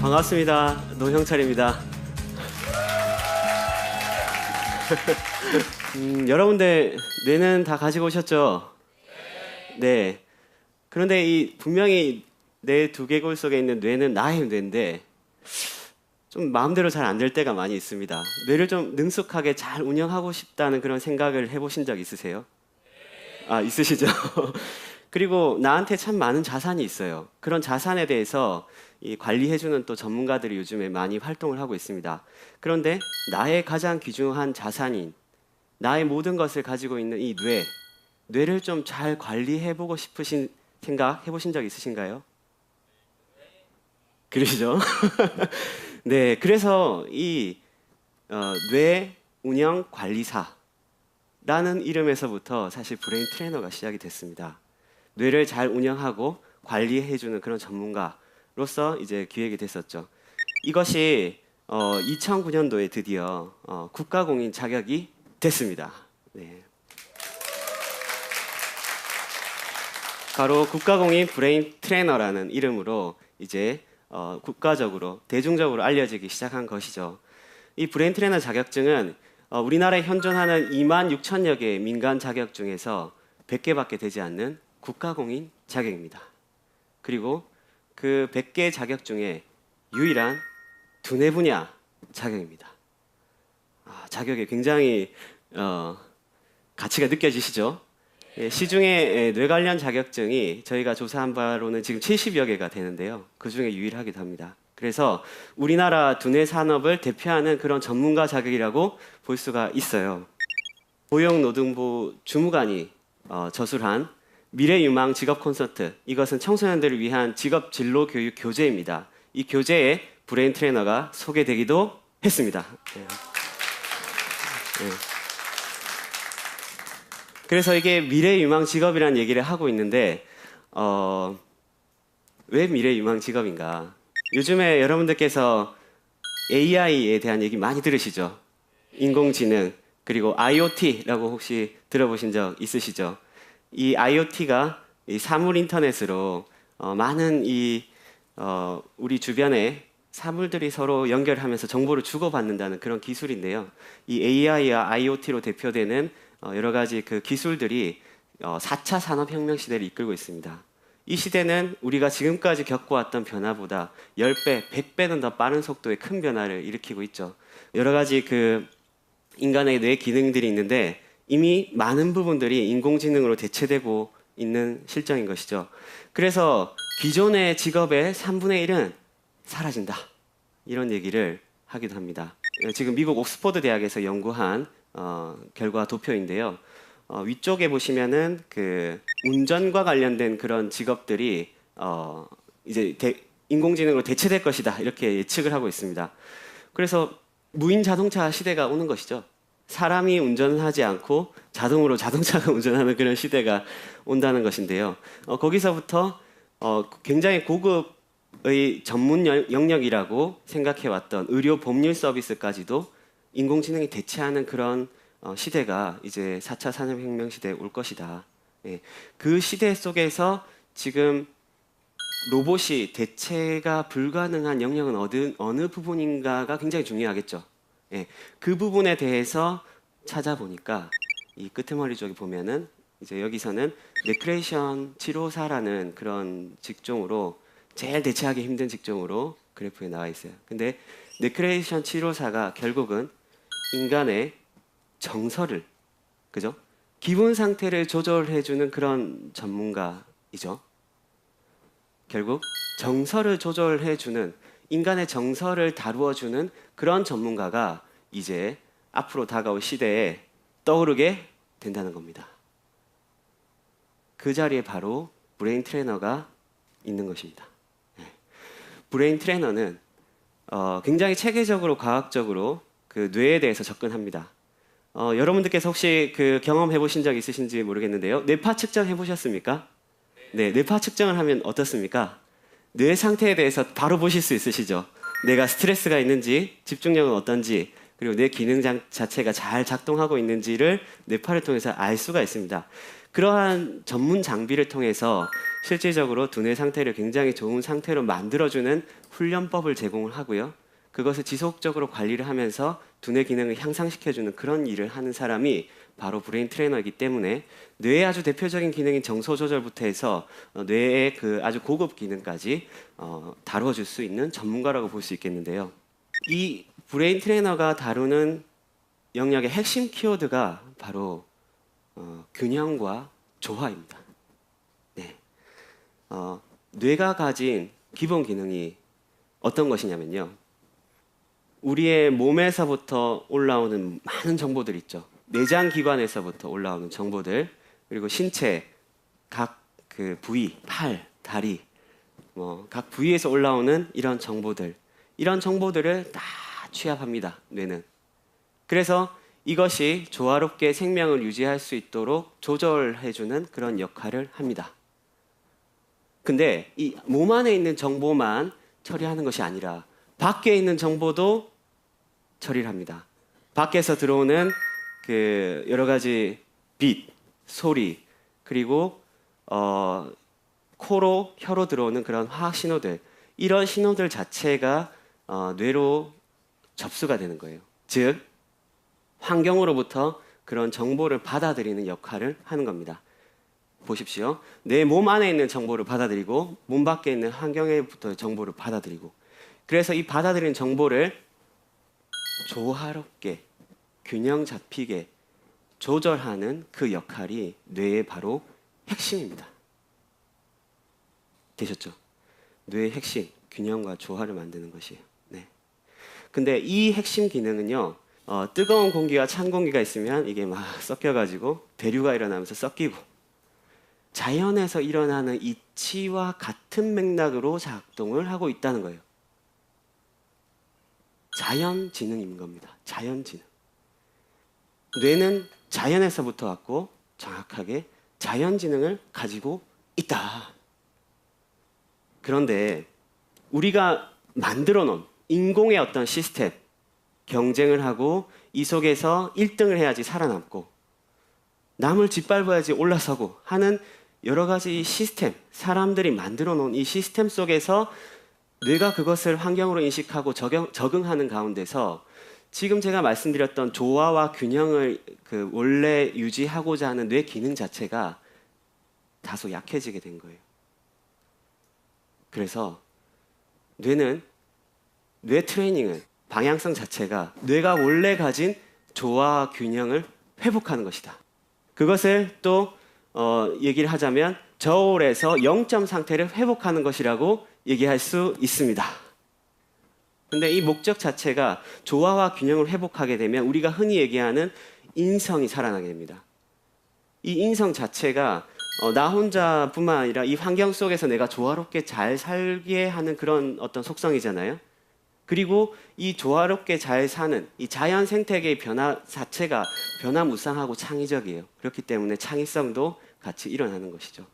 반갑습니다. 노형철입니다. 여러분들 뇌는 다 가지고 오셨죠? 네. 그런데 분명히 내 두개골 속에 있는 뇌는 나의 뇌인데 좀 마음대로 잘 안 될 때가 많이 있습니다. 뇌를 좀 능숙하게 잘 운영하고 싶다는 그런 생각을 해보신 적 있으세요? 아, 있으시죠? 그리고 나한테 참 많은 자산이 있어요. 그런 자산에 대해서 관리해주는 또 전문가들이 요즘에 많이 활동을 하고 있습니다. 그런데 나의 가장 귀중한 자산인 나의 모든 것을 가지고 있는 이 뇌를 좀 잘 관리해보고 싶으신 생각 해보신 적 있으신가요? 그러시죠? 네, 그래서 뇌 운영 관리사라는 이름에서부터 사실 브레인 트레이너가 시작이 됐습니다. 뇌를 잘 운영하고 관리해주는 그런 전문가로서 이제 기획이 됐었죠. 이것이 2009년도에 드디어 국가공인 자격이 됐습니다. 네. 바로 국가공인 브레인 트레이너라는 이름으로 이제 국가적으로 대중적으로 알려지기 시작한 것이죠. 이 브레인 트레이너 자격증은 우리나라에 현존하는 26,000여 개의 민간 자격 중에서 100개밖에 되지 않는 국가공인 자격입니다. 그리고 그 100개 자격 중에 유일한 두뇌 분야 자격입니다. 자격이 굉장히 가치가 느껴지시죠? 예, 시중에 뇌 관련 자격증이 저희가 조사한 바로는 지금 70여 개가 되는데요. 그 중에 유일하기도 합니다. 그래서 우리나라 두뇌 산업을 대표하는 그런 전문가 자격이라고 볼 수가 있어요. 고용노동부 주무관이 저술한 미래유망 직업 콘서트, 이것은 청소년들을 위한 직업 진로 교육 교재입니다. 이 교재에 브레인 트레이너가 소개되기도 했습니다. 네. 네. 그래서 이게 미래유망 직업이라는 얘기를 하고 있는데 왜 미래유망 직업인가? 요즘에 여러분들께서 AI에 대한 얘기 많이 들으시죠? 인공지능, 그리고 IoT라고 혹시 들어보신 적 있으시죠? 이 IoT가 사물 인터넷으로 많은 우리 주변에 사물들이 서로 연결하면서 정보를 주고받는다는 그런 기술인데요. 이 AI와 IoT로 대표되는 여러 가지 그 기술들이 4차 산업혁명 시대를 이끌고 있습니다. 이 시대는 우리가 지금까지 겪어왔던 변화보다 10배, 100배는 더 빠른 속도의 큰 변화를 일으키고 있죠. 여러 가지 그 인간의 뇌 기능들이 있는데 이미 많은 부분들이 인공지능으로 대체되고 있는 실정인 것이죠. 그래서 기존의 직업의 3분의 1은 사라진다. 이런 얘기를 하기도 합니다. 지금 미국 옥스퍼드 대학에서 연구한 결과 도표인데요. 위쪽에 보시면은 그 운전과 관련된 그런 직업들이 이제 인공지능으로 대체될 것이다. 이렇게 예측을 하고 있습니다. 그래서 무인 자동차 시대가 오는 것이죠. 사람이 운전하지 않고 자동으로 자동차가 운전하는 그런 시대가 온다는 것인데요. 거기서부터 굉장히 고급의 전문 영역이라고 생각해왔던 의료 법률 서비스까지도 인공지능이 대체하는 그런 시대가 이제 4차 산업혁명 시대에 올 것이다. 예, 그 시대 속에서 지금 로봇이 대체가 불가능한 영역은 어느 부분인가가 굉장히 중요하겠죠. 예, 그 부분에 대해서 찾아보니까 이 끄트머리 쪽에 보면은 이제 여기서는 레크레이션 치료사라는 그런 직종으로 제일 대체하기 힘든 직종으로 그래프에 나와 있어요. 근데 레크레이션 치료사가 결국은 인간의 정서를, 그죠? 기분 상태를 조절해주는 그런 전문가이죠. 결국 정서를 조절해주는, 인간의 정서를 다루어주는 그런 전문가가 이제 앞으로 다가올 시대에 떠오르게 된다는 겁니다. 그 자리에 바로 브레인 트레이너가 있는 것입니다. 브레인 트레이너는 굉장히 체계적으로 과학적으로 그 뇌에 대해서 접근합니다. 여러분들께서 혹시 그 경험해 보신 적 있으신지 모르겠는데요. 뇌파 측정해 보셨습니까? 네, 뇌파 측정을 하면 어떻습니까? 뇌 상태에 대해서 바로 보실 수 있으시죠? 내가 스트레스가 있는지, 집중력은 어떤지, 그리고 뇌 기능 자체가 잘 작동하고 있는지를 뇌파를 통해서 알 수가 있습니다. 그러한 전문 장비를 통해서 실질적으로 두뇌 상태를 굉장히 좋은 상태로 만들어주는 훈련법을 제공을 하고요. 그것을 지속적으로 관리를 하면서 두뇌 기능을 향상시켜주는 그런 일을 하는 사람이 바로 브레인 트레이너이기 때문에 뇌의 아주 대표적인 기능인 정서 조절부터 해서 뇌의 그 아주 고급 기능까지 다뤄줄 수 있는 전문가라고 볼 수 있겠는데요. 이 브레인 트레이너가 다루는 영역의 핵심 키워드가 바로 균형과 조화입니다. 네. 뇌가 가진 기본 기능이 어떤 것이냐면요. 우리의 몸에서부터 올라오는 많은 정보들 있죠. 내장 기관에서부터 올라오는 정보들, 그리고 신체 각 그 부위, 팔, 다리, 각 부위에서 올라오는 이런 정보들을 다 취합합니다. 뇌는. 그래서 이것이 조화롭게 생명을 유지할 수 있도록 조절해주는 그런 역할을 합니다. 근데 이 몸 안에 있는 정보만 처리하는 것이 아니라 밖에 있는 정보도 처리를 합니다. 밖에서 들어오는 그 여러 가지 빛, 소리, 그리고 코로, 혀로 들어오는 그런 화학 신호들, 이런 신호들 자체가 뇌로 접수가 되는 거예요. 즉, 환경으로부터 그런 정보를 받아들이는 역할을 하는 겁니다. 보십시오. 내 몸 안에 있는 정보를 받아들이고 몸 밖에 있는 환경에부터 정보를 받아들이고, 그래서 이 받아들인 정보를 조화롭게 균형 잡히게 조절하는 그 역할이 뇌의 바로 핵심입니다. 되셨죠? 뇌의 핵심, 균형과 조화를 만드는 것이에요. 네. 근데 이 핵심 기능은요, 뜨거운 공기와 찬 공기가 있으면 이게 막 섞여가지고 대류가 일어나면서 섞이고, 자연에서 일어나는 이치와 같은 맥락으로 작동을 하고 있다는 거예요. 자연지능인 겁니다. 자연지능. 뇌는 자연에서부터 왔고 정확하게 자연지능을 가지고 있다. 그런데 우리가 만들어 놓은 인공의 어떤 시스템, 경쟁을 하고 이 속에서 1등을 해야지 살아남고 남을 짓밟아야지 올라서고 하는 여러 가지 시스템, 사람들이 만들어 놓은 이 시스템 속에서 뇌가 그것을 환경으로 인식하고 적응하는 가운데서 지금 제가 말씀드렸던 조화와 균형을 원래 유지하고자 하는 뇌 기능 자체가 다소 약해지게 된 거예요. 그래서 뇌 트레이닝은 방향성 자체가 뇌가 원래 가진 조화와 균형을 회복하는 것이다. 그것을 또 얘기를 하자면 저울에서 0점 상태를 회복하는 것이라고 얘기할 수 있습니다. 근데 이 목적 자체가 조화와 균형을 회복하게 되면 우리가 흔히 얘기하는 인성이 살아나게 됩니다. 이 인성 자체가 나 혼자뿐만 아니라 이 환경 속에서 내가 조화롭게 잘 살게 하는 그런 어떤 속성이잖아요. 그리고 이 조화롭게 잘 사는 이 자연 생태계의 변화 자체가 변화무쌍하고 창의적이에요. 그렇기 때문에 창의성도 같이 일어나는 것이죠.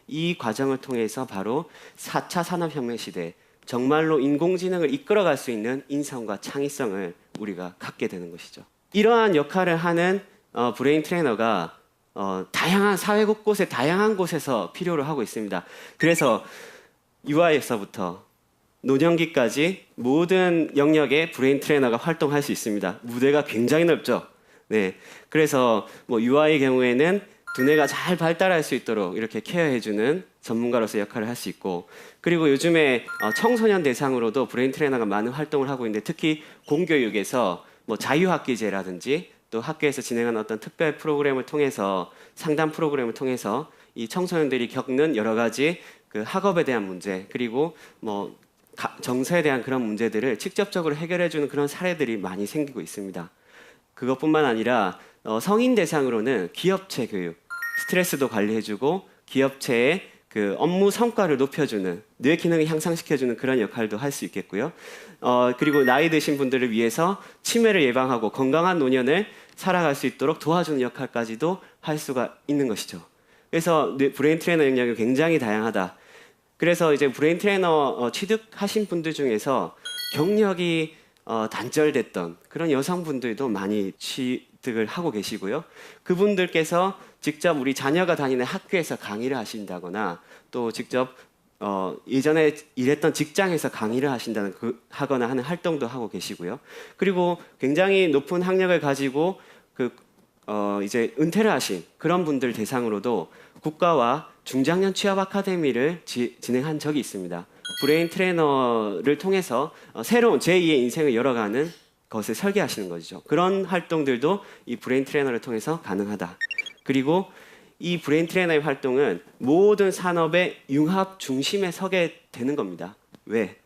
이 과정을 통해서 바로 4차 산업혁명 시대 정말로 인공지능을 이끌어갈 수 있는 인성과 창의성을 우리가 갖게 되는 것이죠. 이러한 역할을 하는 브레인 트레이너가 다양한 사회 곳곳에 다양한 곳에서 필요로 하고 있습니다. 그래서 유아에서부터 노년기까지 모든 영역의 브레인 트레이너가 활동할 수 있습니다. 무대가 굉장히 넓죠. 네, 그래서 유아의 경우에는 두뇌가 잘 발달할 수 있도록 이렇게 케어해주는 전문가로서 역할을 할 수 있고, 그리고 요즘에 청소년 대상으로도 브레인 트레이너가 많은 활동을 하고 있는데, 특히 공교육에서 자유학기제라든지 또 학교에서 진행하는 어떤 특별 프로그램을 통해서, 상담 프로그램을 통해서 이 청소년들이 겪는 여러 가지 그 학업에 대한 문제, 그리고 정서에 대한 그런 문제들을 직접적으로 해결해주는 그런 사례들이 많이 생기고 있습니다. 그것뿐만 아니라 성인 대상으로는 기업체 교육, 스트레스도 관리해주고 기업체의 그 업무 성과를 높여주는, 뇌 기능을 향상시켜주는 그런 역할도 할 수 있겠고요. 그리고 나이 드신 분들을 위해서 치매를 예방하고 건강한 노년을 살아갈 수 있도록 도와주는 역할까지도 할 수가 있는 것이죠. 그래서 브레인 트레이너 영역이 굉장히 다양하다. 그래서 이제 브레인 트레이너 취득하신 분들 중에서 경력이 단절됐던 그런 여성분들도 많이 취득을 하고 계시고요. 그분들께서 직접 우리 자녀가 다니는 학교에서 강의를 하신다거나 또 직접 예전에 일했던 직장에서 강의를 하거나 하는 활동도 하고 계시고요. 그리고 굉장히 높은 학력을 가지고 이제 은퇴를 하신 그런 분들 대상으로도 국가와 중장년 취업 아카데미를 진행한 적이 있습니다. 브레인 트레이너를 통해서 새로운 제2의 인생을 열어가는 것을 설계하시는 거죠. 그런 활동들도 이 브레인 트레이너를 통해서 가능하다. 그리고 이 브레인 트레이너의 활동은 모든 산업의 융합 중심에 서게 되는 겁니다. 왜?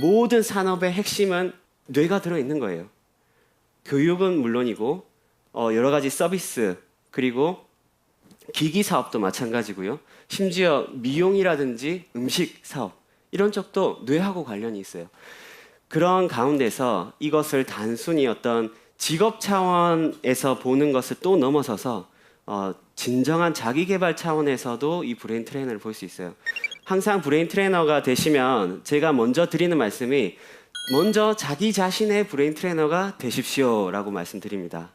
모든 산업의 핵심은 뇌가 들어있는 거예요. 교육은 물론이고 여러 가지 서비스 그리고 기기 사업도 마찬가지고요. 심지어 미용이라든지 음식 사업 이런 쪽도 뇌하고 관련이 있어요. 그런 가운데서 이것을 단순히 어떤 직업 차원에서 보는 것을 또 넘어서서 진정한 자기 개발 차원에서도 이 브레인 트레이너를 볼 수 있어요. 항상 브레인 트레이너가 되시면 제가 먼저 드리는 말씀이 먼저 자기 자신의 브레인 트레이너가 되십시오라고 말씀드립니다.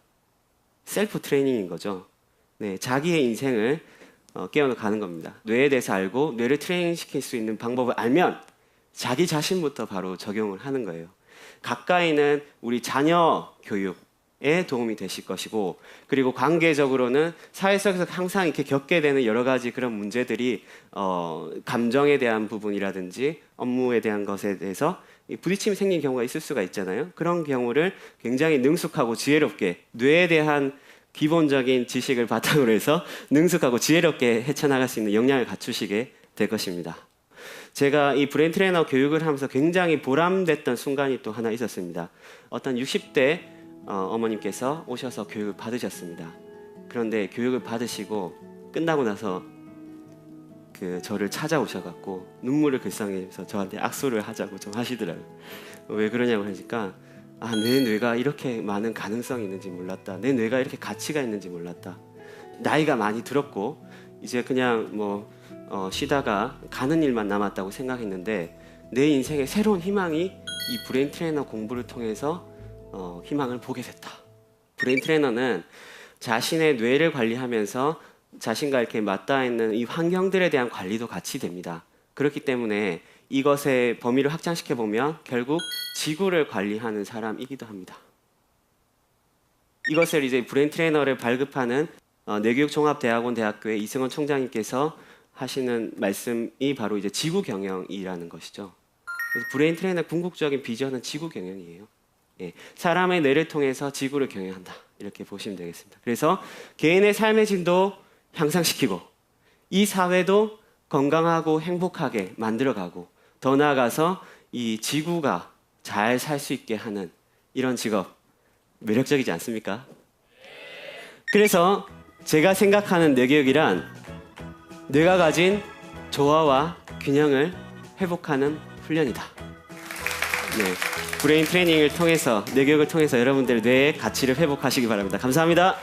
셀프 트레이닝인 거죠. 네, 자기의 인생을 깨어가는 겁니다. 뇌에 대해서 알고 뇌를 트레이닝 시킬 수 있는 방법을 알면 자기 자신부터 바로 적용을 하는 거예요. 가까이는 우리 자녀 교육에 도움이 되실 것이고, 그리고 관계적으로는 사회 속에서 항상 이렇게 겪게 되는 여러 가지 그런 문제들이 감정에 대한 부분이라든지 업무에 대한 것에 대해서 부딪힘이 생긴 경우가 있을 수가 있잖아요. 그런 경우를 굉장히 능숙하고 지혜롭게 뇌에 대한 기본적인 지식을 바탕으로 해서 능숙하고 지혜롭게 헤쳐나갈 수 있는 역량을 갖추시게 될 것입니다. 제가 이 브레인 트레이너 교육을 하면서 굉장히 보람됐던 순간이 또 하나 있었습니다. 어떤 60대 어머님께서 오셔서 교육을 받으셨습니다. 그런데 교육을 받으시고 끝나고 나서 저를 찾아오셔갖고 눈물을 글썽이면서 저한테 악수를 하자고 좀 하시더라고요. 왜 그러냐고 하니까 내 뇌가 이렇게 많은 가능성이 있는지 몰랐다. 내 뇌가 이렇게 가치가 있는지 몰랐다. 나이가 많이 들었고 이제 그냥 쉬다가 가는 일만 남았다고 생각했는데 내 인생에 새로운 희망이 이 브레인 트레이너 공부를 통해서 희망을 보게 됐다. 브레인 트레이너는 자신의 뇌를 관리하면서 자신과 이렇게 맞닿아 있는 이 환경들에 대한 관리도 같이 됩니다. 그렇기 때문에 이것의 범위를 확장시켜 보면 결국 지구를 관리하는 사람이기도 합니다. 이것을 이제 브레인 트레이너를 발급하는 뇌교육종합대학원 대학교의 이승원 총장님께서 하시는 말씀이 바로 이제 지구 경영이라는 것이죠. 그래서 브레인 트레이너 궁극적인 비전은 지구 경영이에요. 예, 사람의 뇌를 통해서 지구를 경영한다. 이렇게 보시면 되겠습니다. 그래서 개인의 삶의 질도 향상시키고 이 사회도 건강하고 행복하게 만들어가고 더 나아가서 이 지구가 잘 살 수 있게 하는 이런 직업 매력적이지 않습니까? 그래서 제가 생각하는 뇌교육이란 뇌가 가진 조화와 균형을 회복하는 훈련이다. 네, 브레인 트레이닝을 통해서 뇌교육을 통해서 여러분들의 뇌의 가치를 회복하시기 바랍니다. 감사합니다.